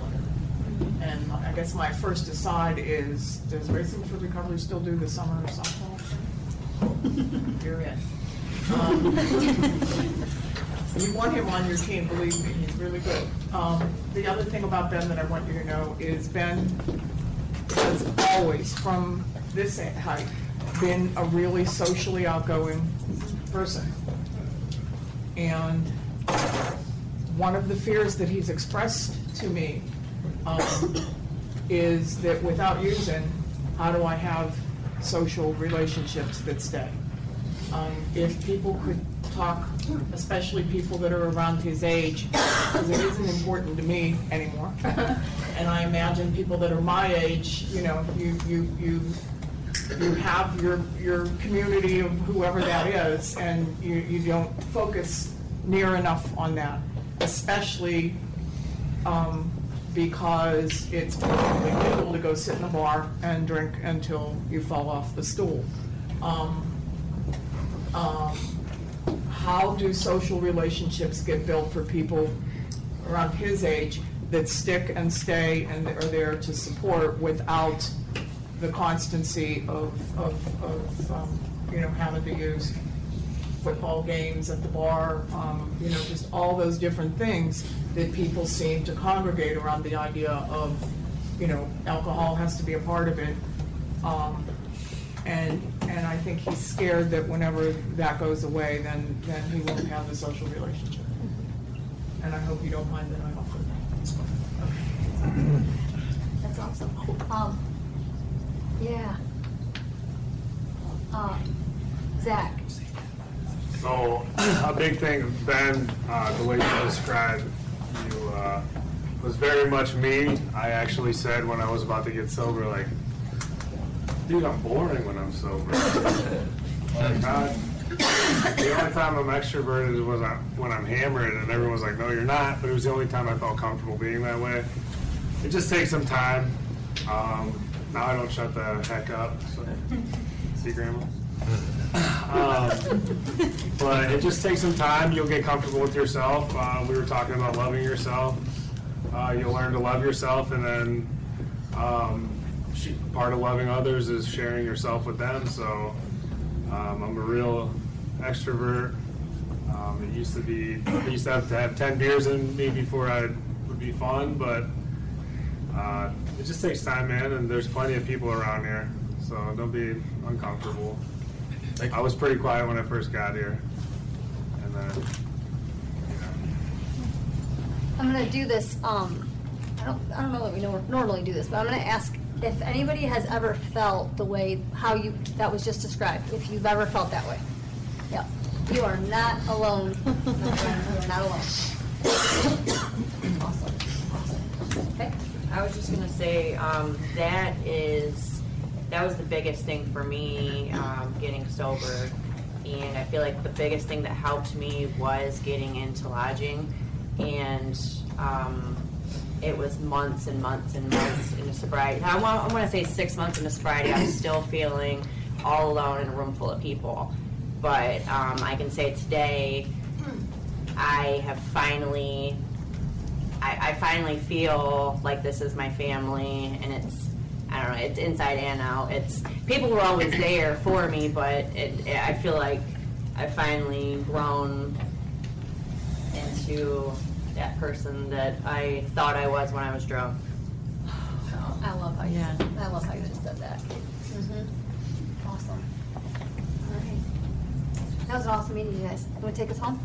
And I guess my first aside is, does Racing for Recovery still do the summer softball thing? You're in. You want him on your team, believe me, he's really good. The other thing about Ben that I want you to know is Ben has always, from this height, been a really socially outgoing person. And one of the fears that he's expressed to me is that without using, how do I have social relationships that stay? If people could talk, especially people that are around his age, because it isn't important to me anymore. And I imagine people that are my age, you know, you have your community of whoever that is, and you don't focus near enough on that, especially because it's perfectly legal to go sit in a bar and drink until you fall off the stool. How do social relationships get built for people around his age that stick and stay and are there to support without the constancy of you know, having to use football games at the bar, you know, just all those different things that people seem to congregate around the idea of, you know, alcohol has to be a part of it. And I think he's scared that whenever that goes away, then he won't have the social relationship. And I hope you don't mind that I offer that. That's awesome. Yeah. Zach. So, a big thing, Ben, the way you described you was very much me. I actually said when I was about to get sober, like, dude, I'm boring when I'm sober. Like, the only time I'm extroverted was when I'm hammered, and everyone was like, no, you're not, but it was the only time I felt comfortable being that way. It just takes some time. Now I don't shut the heck up. So. See, Grandma? But it just takes some time. You'll get comfortable with yourself. We were talking about loving yourself. You'll learn to love yourself, and then part of loving others is sharing yourself with them. So I'm a real extrovert. I used to have to have 10 beers in me before I would be fun, but it just takes time, man, and there's plenty of people around here, so don't be uncomfortable. I was pretty quiet when I first got here. And then, you know. I'm gonna do this, I don't know that we normally do this, but I'm gonna ask if anybody has ever felt the way, that was just described, if you've ever felt that way. Yep. You are not alone. You are not alone. Awesome. Okay. I was just gonna say, that was the biggest thing for me, getting sober. And I feel like the biggest thing that helped me was getting into lodging. And it was months and months and months into sobriety. I want to say 6 months into sobriety, I was still feeling all alone in a room full of people. But I can say today, I have finally, I finally feel like this is my family, and it's, I don't know, it's inside and out. It's, people were always there for me, but I feel like I've finally grown into that person that I thought I was when I was drunk. I love how you just said that. Awesome. All right. That was an awesome meeting, you guys. You want to take us home?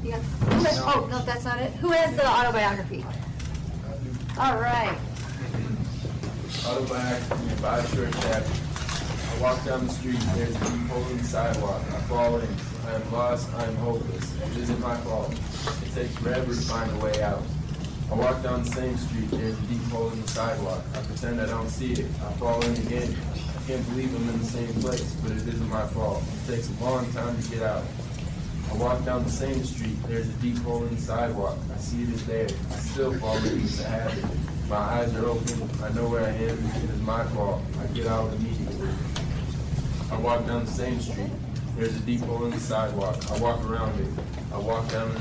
You got, oh, no, that's not it. Who has the autobiography? All right. Autobiography by a short chapter. I walk down the street, there's a deep hole in the sidewalk. I fall in. I am lost, I am hopeless. It isn't my fault. It takes forever to find a way out. I walk down the same street, there's a deep hole in the sidewalk. I pretend I don't see it. I fall in again. I can't believe I'm in the same place, but it isn't my fault. It takes a long time to get out. I walk down the same street, there's a deep hole in the sidewalk. I see it is there. I still fall into the habit. My eyes are open. I know where I am. It is my fault. I get out immediately. I walk down the same street. There's a deep hole in the sidewalk. I walk around it. I walk down